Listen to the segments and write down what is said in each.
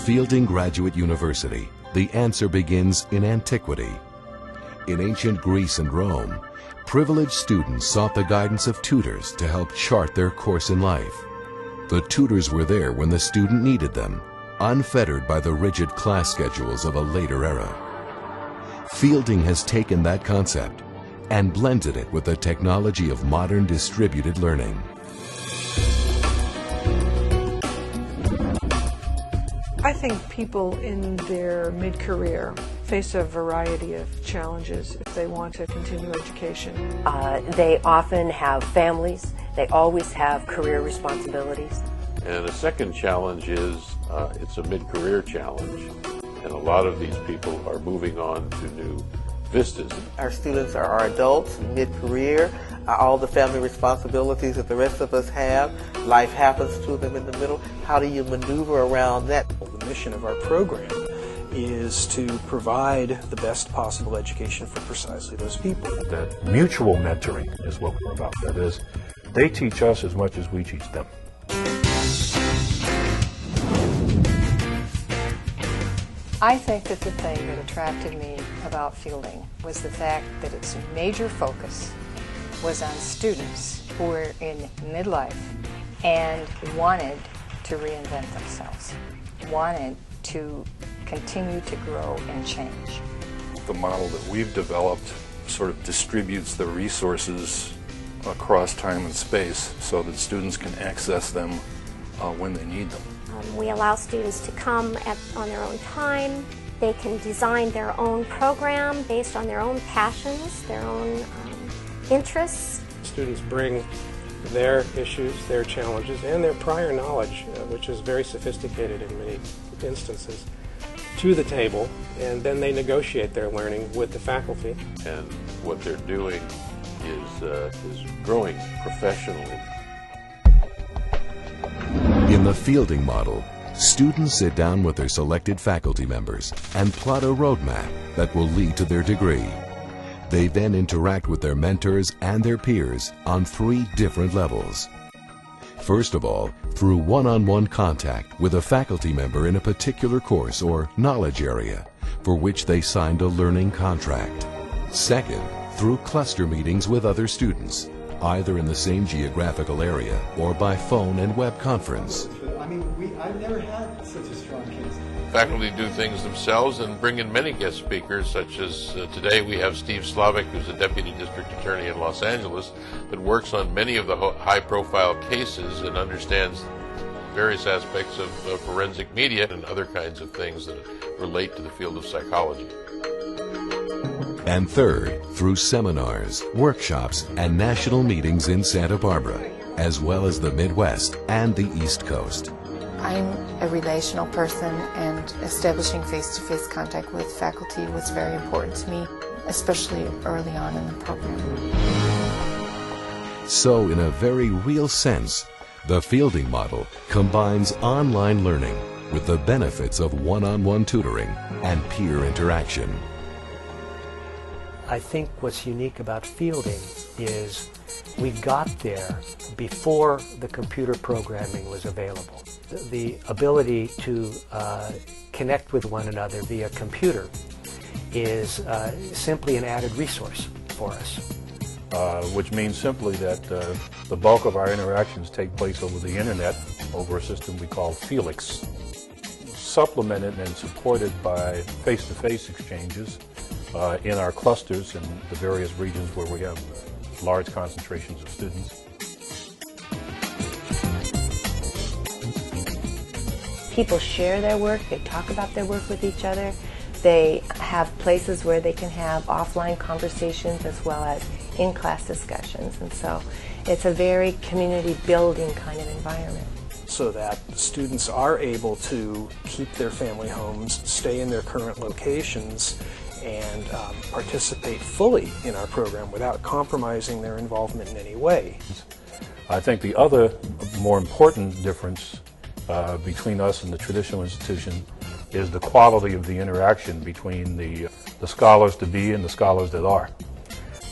Fielding Graduate University, the answer begins in antiquity. In ancient Greece and Rome, privileged students sought the guidance of tutors to help chart their course in life. The tutors were there when the student needed them, unfettered by the rigid class schedules of a later era. Fielding has taken that concept and blended it with the technology of modern distributed learning. I think people in their mid-career face a variety of challenges if they want to continue education. They often have families. They always have career responsibilities. And a second challenge is it's a mid-career challenge, and a lot of these people are moving on to new vistas. Our students are adults, mid-career, all the family responsibilities that the rest of us have. Life happens to them in the middle. How do you maneuver around that? The mission of our program is to provide the best possible education for precisely those people. That mutual mentoring is what we're about. That is, they teach us as much as we teach them. I think that the thing that attracted me about Fielding was the fact that its major focus was on students who were in midlife and wanted to reinvent themselves, wanted to continue to grow and change. The model that we've developed sort of distributes the resources across time and space so that students can access them when they need them. We allow students to come on their own time. They can design their own program based on their own passions, their own interests. Students bring their issues, their challenges, and their prior knowledge, which is very sophisticated in many instances, to the table, and then they negotiate their learning with the faculty. And what they're doing is growing professionally. In the Fielding model, students sit down with their selected faculty members and plot a roadmap that will lead to their degree. They then interact with their mentors and their peers on 3 different levels. First of all, through one-on-one contact with a faculty member in a particular course or knowledge area for which they signed a learning contract. Second, through cluster meetings with other students, either in the same geographical area or by phone and web conference. I mean, I've never had such a strong case. Faculty do things themselves and bring in many guest speakers, such as today we have Steve Slavic, who's a deputy district attorney in Los Angeles, that works on many of the high-profile cases and understands various aspects of forensic media and other kinds of things that relate to the field of psychology. And third, through seminars, workshops, and national meetings in Santa Barbara, as well as the Midwest and the East Coast. I'm a relational person, and establishing face-to-face contact with faculty was very important to me, especially early on in the program. So, in a very real sense, the Fielding model combines online learning with the benefits of one-on-one tutoring and peer interaction. I think what's unique about Fielding is we got there before the computer programming was available. The ability to connect with one another via computer is simply an added resource for us. Which means simply that the bulk of our interactions take place over the internet, over a system we call Felix, supplemented and supported by face-to-face exchanges in our clusters in the various regions where we have large concentrations of students. People share their work, they talk about their work with each other, they have places where they can have offline conversations as well as in-class discussions, and so it's a very community building kind of environment. So that students are able to keep their family homes, stay in their current locations, and participate fully in our program without compromising their involvement in any way. I think the other more important difference between us and the traditional institution is the quality of the interaction between the scholars-to-be and the scholars that are.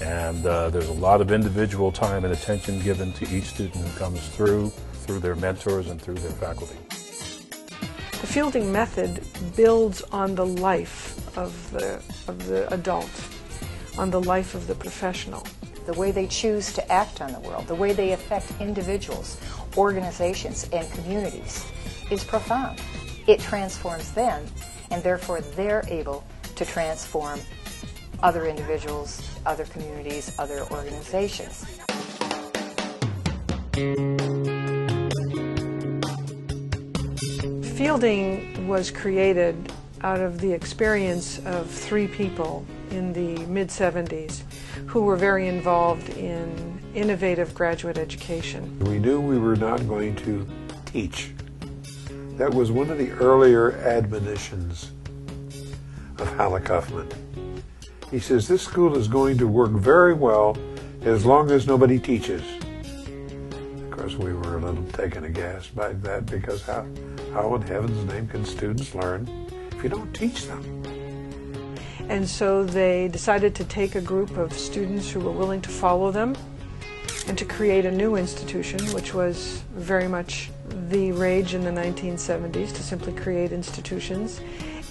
And there's a lot of individual time and attention given to each student who comes through their mentors and through their faculty. The fielding method builds on the life of the adult, on the life of the professional. The way they choose to act on the world, the way they affect individuals, organizations, and communities is profound. It transforms them, and therefore they're able to transform other individuals, other communities, other organizations. Fielding was created out of the experience of three people in the mid-70s who were very involved in innovative graduate education. We knew we were not going to teach. That was one of the earlier admonitions of Halleck Huffman. He says, this school is going to work very well as long as nobody teaches. Of course, we were a little taken aghast by that, because how in heaven's name can students learn if you don't teach them? And so they decided to take a group of students who were willing to follow them and to create a new institution, which was very much the rage in the 1970s, to simply create institutions,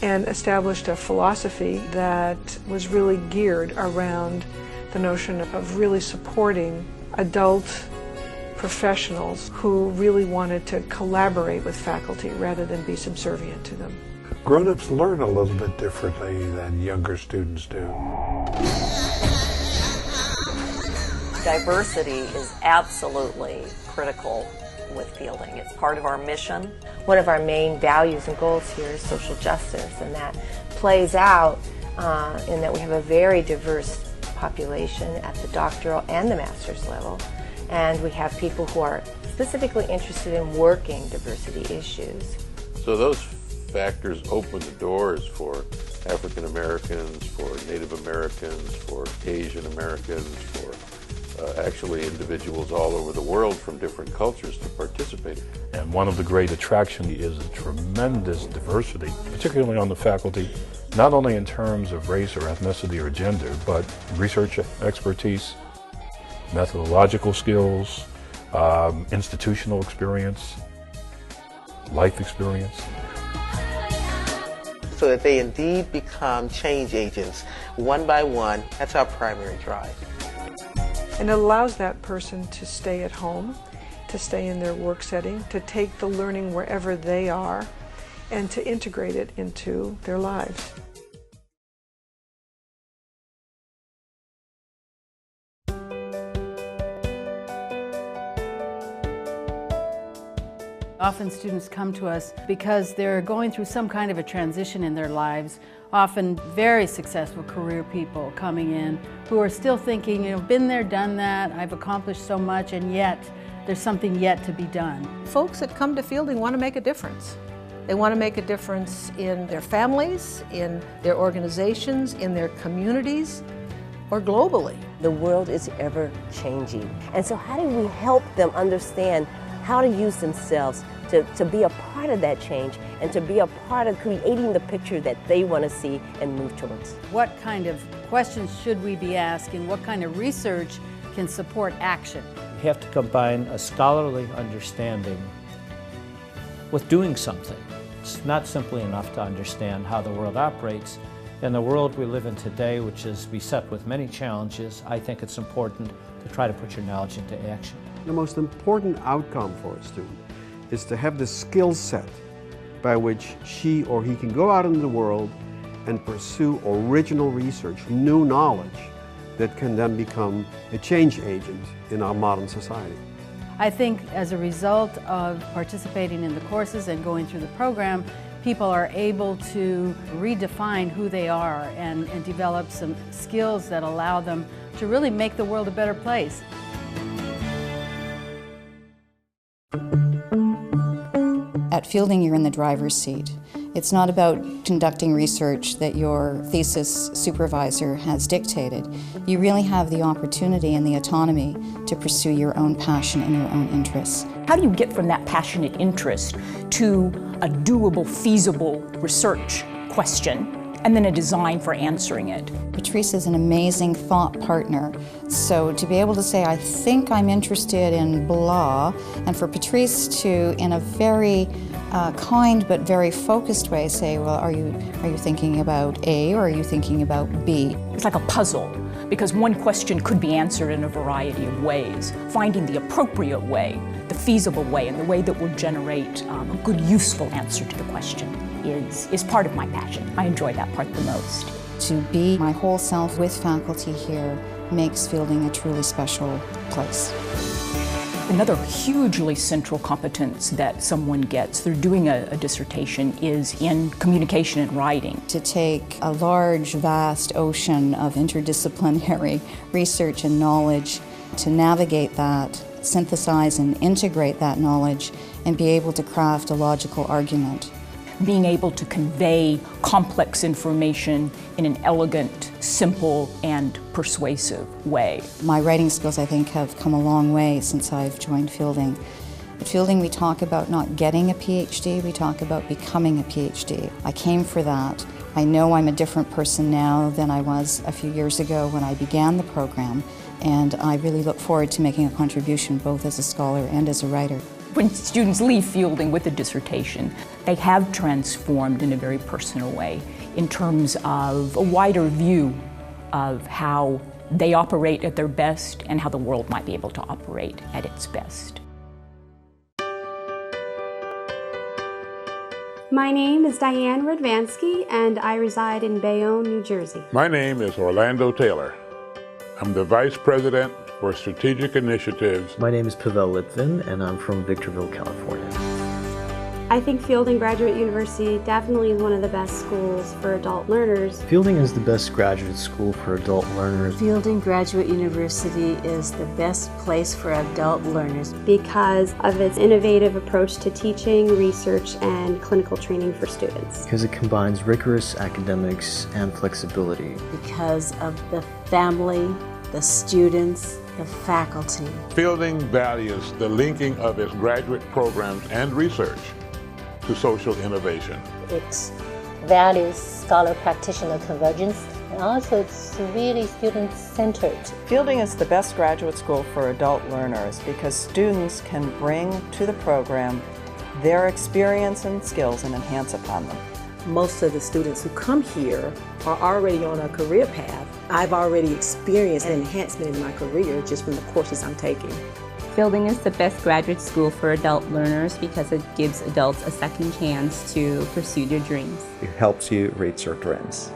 and established a philosophy that was really geared around the notion of really supporting adult professionals who really wanted to collaborate with faculty rather than be subservient to them. Grown-ups learn a little bit differently than younger students do. Diversity is absolutely critical with fielding. It's part of our mission. One of our main values and goals here is social justice, and that plays out in that we have a very diverse population at the doctoral and the master's level, and we have people who are specifically interested in working diversity issues. So those factors open the doors for African Americans, for Native Americans, for Asian Americans, for actually individuals all over the world from different cultures to participate. And one of the great attractions is a tremendous diversity, particularly on the faculty, not only in terms of race or ethnicity or gender, but research expertise, methodological skills, institutional experience, life experience. So that they indeed become change agents, one by one. That's our primary drive. And it allows that person to stay at home, to stay in their work setting, to take the learning wherever they are, and to integrate it into their lives. Often students come to us because they're going through some kind of a transition in their lives, often very successful career people coming in who are still thinking, you know, been there, done that, I've accomplished so much, and yet there's something yet to be done. Folks that come to fielding want to make a difference. They want to make a difference in their families, in their organizations, in their communities, or globally. The world is ever changing, and so how do we help them understand how to use themselves to be a part of that change and to be a part of creating the picture that they want to see and move towards? What kind of questions should we be asking? What kind of research can support action? You have to combine a scholarly understanding with doing something. It's not simply enough to understand how the world operates. In the world we live in today, which is beset with many challenges, I think it's important to try to put your knowledge into action. The most important outcome for a student is to have the skill set by which she or he can go out into the world and pursue original research, new knowledge that can then become a change agent in our modern society. I think as a result of participating in the courses and going through the program, people are able to redefine who they are and develop some skills that allow them to really make the world a better place. At fielding, you're in the driver's seat. It's not about conducting research that your thesis supervisor has dictated. You really have the opportunity and the autonomy to pursue your own passion and your own interests. How do you get from that passionate interest to a doable, feasible research question and then a design for answering it? Patrice is an amazing thought partner. So to be able to say, I think I'm interested in blah, and for Patrice to, in a very kind but very focused way say, well, are you thinking about A or are you thinking about B? It's like a puzzle, because one question could be answered in a variety of ways. Finding the appropriate way, the feasible way, and the way that will generate a good, useful answer to the question is part of my passion. I enjoy that part the most. To be my whole self with faculty here makes Fielding a truly special place. Another hugely central competence that someone gets through doing a dissertation is in communication and writing. To take a large, vast ocean of interdisciplinary research and knowledge, to navigate that, synthesize and integrate that knowledge, and be able to craft a logical argument. Being able to convey complex information in an elegant, simple, and persuasive way. My writing skills, I think, have come a long way since I've joined Fielding. At Fielding, we talk about not getting a PhD, we talk about becoming a PhD. I came for that. I know I'm a different person now than I was a few years ago when I began the program, and I really look forward to making a contribution both as a scholar and as a writer. When students leave Fielding with a dissertation, they have transformed in a very personal way in terms of a wider view of how they operate at their best and how the world might be able to operate at its best. My name is Diane Radvansky, and I reside in Bayonne, New Jersey. My name is Orlando Taylor. I'm the Vice President for Strategic Initiatives. My name is Pavel Litvin, and I'm from Victorville, California. I think Fielding Graduate University definitely is one of the best schools for adult learners. Fielding is the best graduate school for adult learners. Fielding Graduate University is the best place for adult learners because of its innovative approach to teaching, research, and clinical training for students. Because it combines rigorous academics and flexibility. Because of the family, the students, the faculty. Fielding values the linking of its graduate programs and research to social innovation. It values scholar-practitioner convergence, and also it's really student-centered. Fielding is the best graduate school for adult learners because students can bring to the program their experience and skills and enhance upon them. Most of the students who come here are already on a career path. I've already experienced an enhancement in my career just from the courses I'm taking. Fielding is the best graduate school for adult learners because it gives adults a second chance to pursue their dreams. It helps you reach your dreams.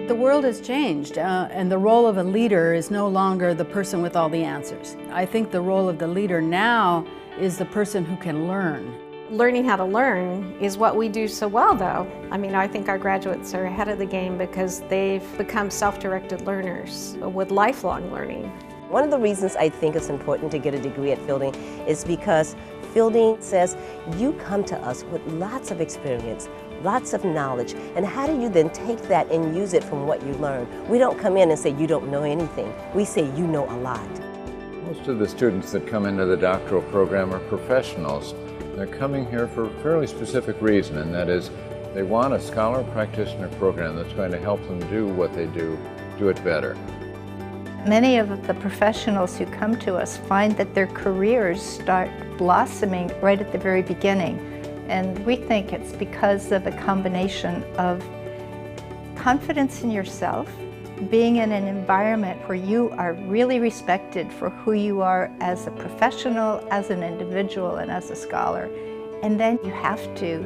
The world has changed, and the role of a leader is no longer the person with all the answers. I think the role of the leader now is the person who can learn. Learning how to learn is what we do so well, though. I mean, I think our graduates are ahead of the game because they've become self-directed learners with lifelong learning. One of the reasons I think it's important to get a degree at Fielding is because Fielding says you come to us with lots of experience, lots of knowledge, and how do you then take that and use it from what you learn? We don't come in and say you don't know anything. We say you know a lot. Most of the students that come into the doctoral program are professionals. They're coming here for a fairly specific reason, and that is they want a scholar practitioner program that's going to help them do what they do it better. Many of the professionals who come to us find that their careers start blossoming right at the very beginning. And we think it's because of a combination of confidence in yourself, being in an environment where you are really respected for who you are as a professional, as an individual, and as a scholar. And then you have to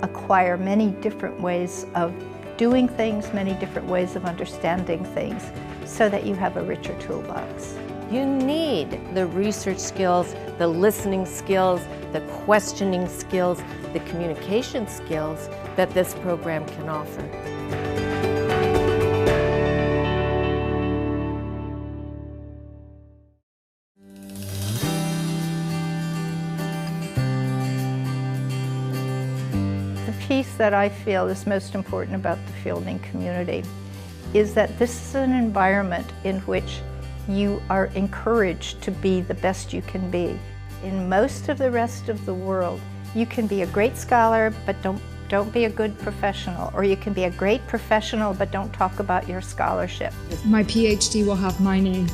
acquire many different ways of doing things, many different ways of understanding things, so that you have a richer toolbox. You need the research skills, the listening skills, the questioning skills, the communication skills that this program can offer. The piece that I feel is most important about the Fielding community is that this is an environment in which you are encouraged to be the best you can be. In most of the rest of the world, you can be a great scholar, but don't Don't be a good professional, or you can be a great professional but don't talk about your scholarship. My PhD will have my name,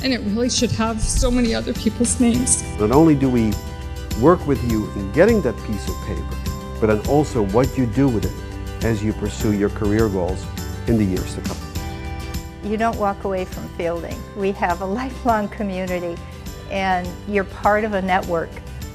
and it really should have so many other people's names. Not only do we work with you in getting that piece of paper, but then also what you do with it as you pursue your career goals in the years to come. You don't walk away from Fielding. We have a lifelong community, and you're part of a network,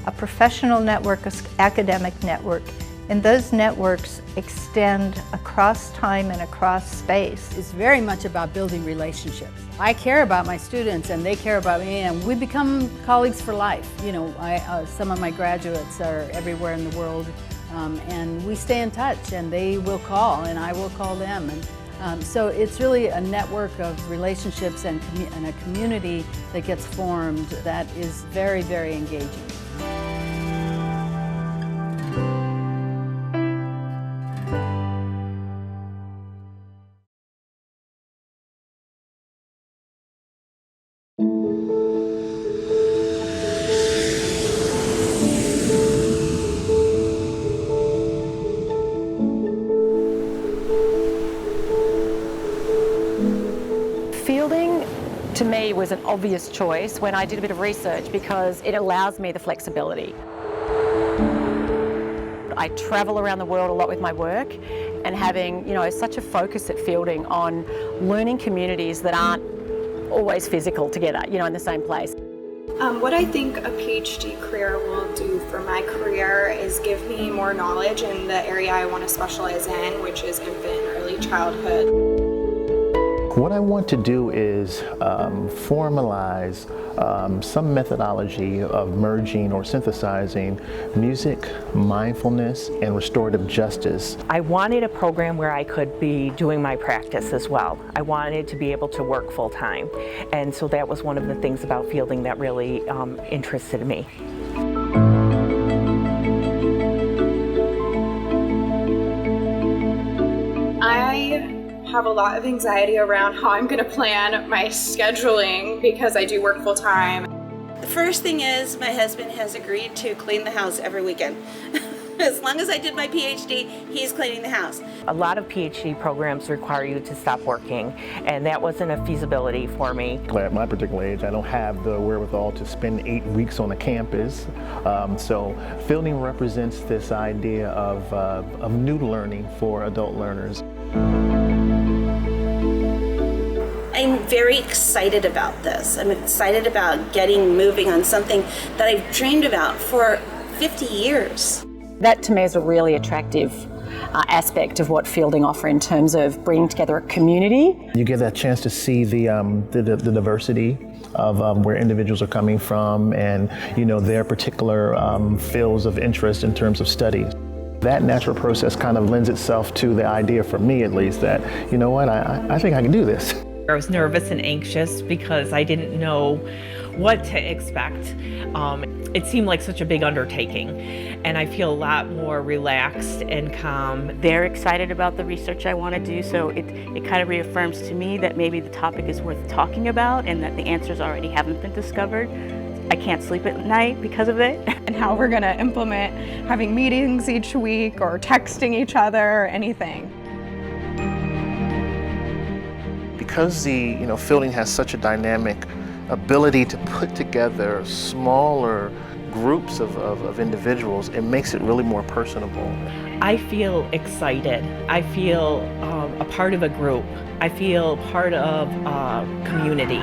a professional network, an academic network, and those networks extend across time and across space. It's very much about building relationships. I care about my students and they care about me, and we become colleagues for life. You know, some of my graduates are everywhere in the world, and we stay in touch, and they will call and I will call them. And so it's really a network of relationships and a community that gets formed that is very, very engaging. Fielding, to me, was an obvious choice when I did a bit of research because it allows me the flexibility. I travel around the world a lot with my work, and having, you know, such a focus at Fielding on learning communities that aren't always physical together, you know, in the same place. What I think a PhD career will do for my career is give me more knowledge in the area I want to specialize in, which is infant and early childhood. What I want to do is formalize some methodology of merging or synthesizing music, mindfulness, and restorative justice. I wanted a program where I could be doing my practice as well. I wanted to be able to work full time. And so that was one of the things about Fielding that really interested me. I have a lot of anxiety around how I'm going to plan my scheduling because I do work full time. The first thing is my husband has agreed to clean the house every weekend. As long as I did my PhD, he's cleaning the house. A lot of PhD programs require you to stop working, and that wasn't a feasibility for me. At my particular age, I don't have the wherewithal to spend 8 weeks on a campus. So Fielding represents this idea of new learning for adult learners. I'm very excited about this. I'm excited about getting moving on something that I've dreamed about for 50 years. That to me is a really attractive aspect of what Fielding offer in terms of bringing together a community. You get a chance to see the diversity of where individuals are coming from, and you know, their particular fields of interest in terms of study. That natural process kind of lends itself to the idea, for me at least, that, you know what, I think I can do this. I was nervous and anxious because I didn't know what to expect. It seemed like such a big undertaking, and I feel a lot more relaxed and calm. They're excited about the research I want to do, so it kind of reaffirms to me that maybe the topic is worth talking about and that the answers already haven't been discovered. I can't sleep at night because of it. And how we're going to implement having meetings each week or texting each other or anything. Because Fielding has such a dynamic ability to put together smaller groups of individuals, it makes it really more personable. I feel excited. I feel a part of a group. I feel part of a community.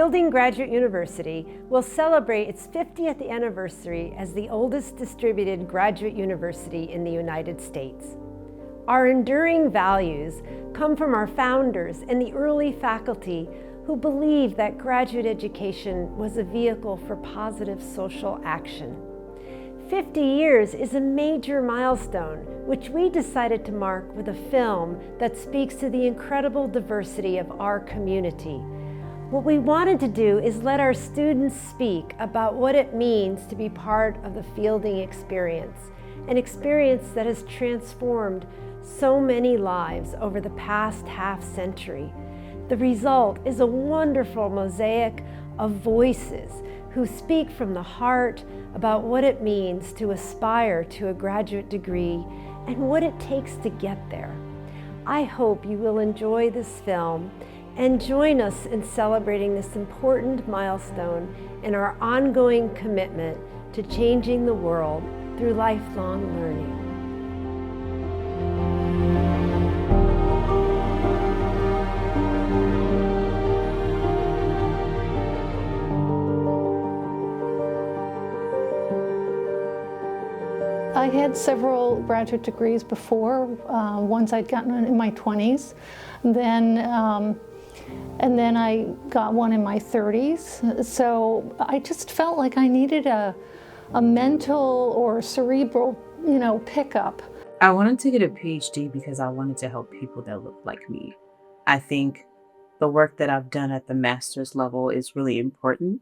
Fielding Graduate University will celebrate its 50th anniversary as the oldest distributed graduate university in the United States. Our enduring values come from our founders and the early faculty who believed that graduate education was a vehicle for positive social action. 50 years is a major milestone, which we decided to mark with a film that speaks to the incredible diversity of our community. What we wanted to do is let our students speak about what it means to be part of the Fielding experience, an experience that has transformed so many lives over the past half-century. The result is a wonderful mosaic of voices who speak from the heart about what it means to aspire to a graduate degree and what it takes to get there. I hope you will enjoy this film and join us in celebrating this important milestone in our ongoing commitment to changing the world through lifelong learning. I had several graduate degrees before, ones I'd gotten in my 20s, and then I got one in my 30s. So I just felt like I needed a mental or cerebral, pickup. I wanted to get a PhD because I wanted to help people that look like me. I think the work that I've done at the master's level is really important,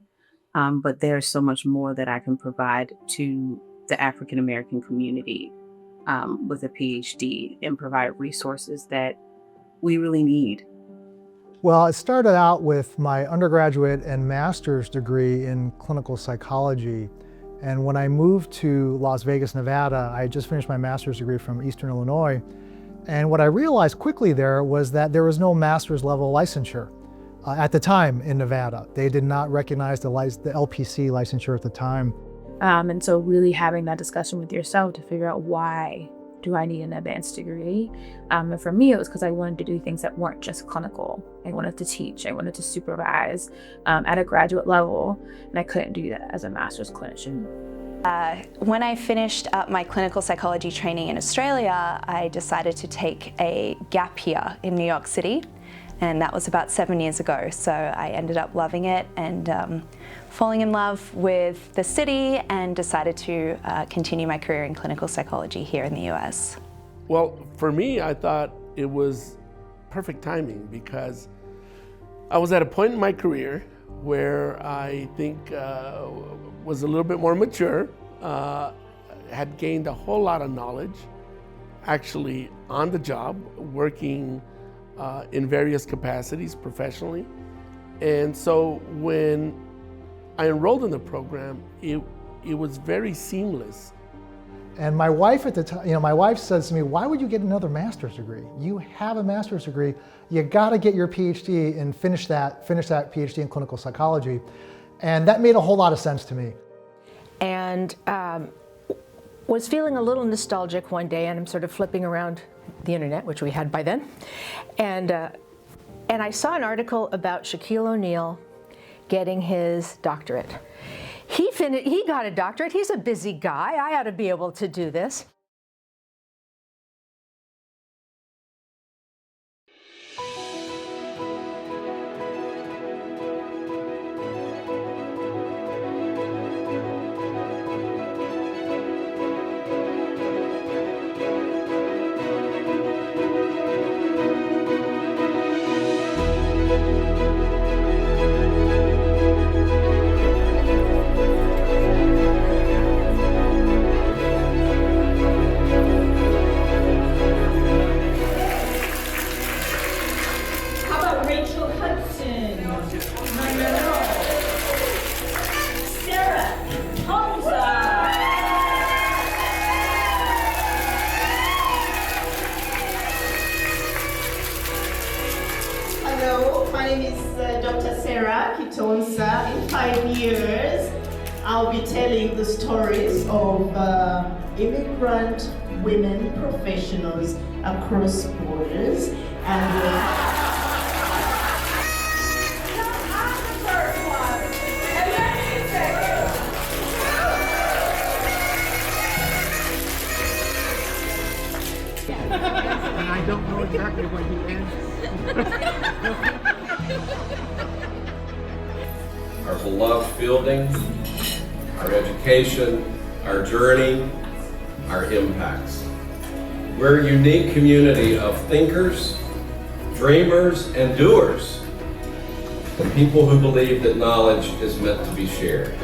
but there's so much more that I can provide to the African American community with a PhD and provide resources that we really need. Well, I started out with my undergraduate and master's degree in clinical psychology. And when I moved to Las Vegas, Nevada, I had just finished my master's degree from Eastern Illinois. And what I realized quickly there was that there was no master's level licensure at the time in Nevada. They did not recognize the LPC licensure at the time. And so really having that discussion with yourself to figure out, why do I need an advanced degree? And for me, it was because I wanted to do things that weren't just clinical. I wanted to teach, I wanted to supervise at a graduate level, and I couldn't do that as a master's clinician. When I finished up my clinical psychology training in Australia, I decided to take a gap year in New York City, and that was about 7 years ago. So I ended up loving it and falling in love with the city, and decided to continue my career in clinical psychology here in the US. Well, for me, I thought it was perfect timing because I was at a point in my career where I think was a little bit more mature, had gained a whole lot of knowledge, actually on the job, working in various capacities professionally. And so when I enrolled in the program, it was very seamless. And my wife at the time, my wife says to me, why would you get another master's degree? You have a master's degree, you gotta get your PhD and finish that PhD in clinical psychology. And that made a whole lot of sense to me. And was feeling a little nostalgic one day, and I'm sort of flipping around the internet, which we had by then. And I saw an article about Shaquille O'Neal getting his doctorate. He got a doctorate. He's a busy guy. I ought to be able to do this. I'll be telling the stories of immigrant women professionals across borders. And And I don't know exactly when he ends. Our beloved fielding, our education, our journey, our impacts. We're a unique community of thinkers, dreamers, and doers, and people who believe that knowledge is meant to be shared.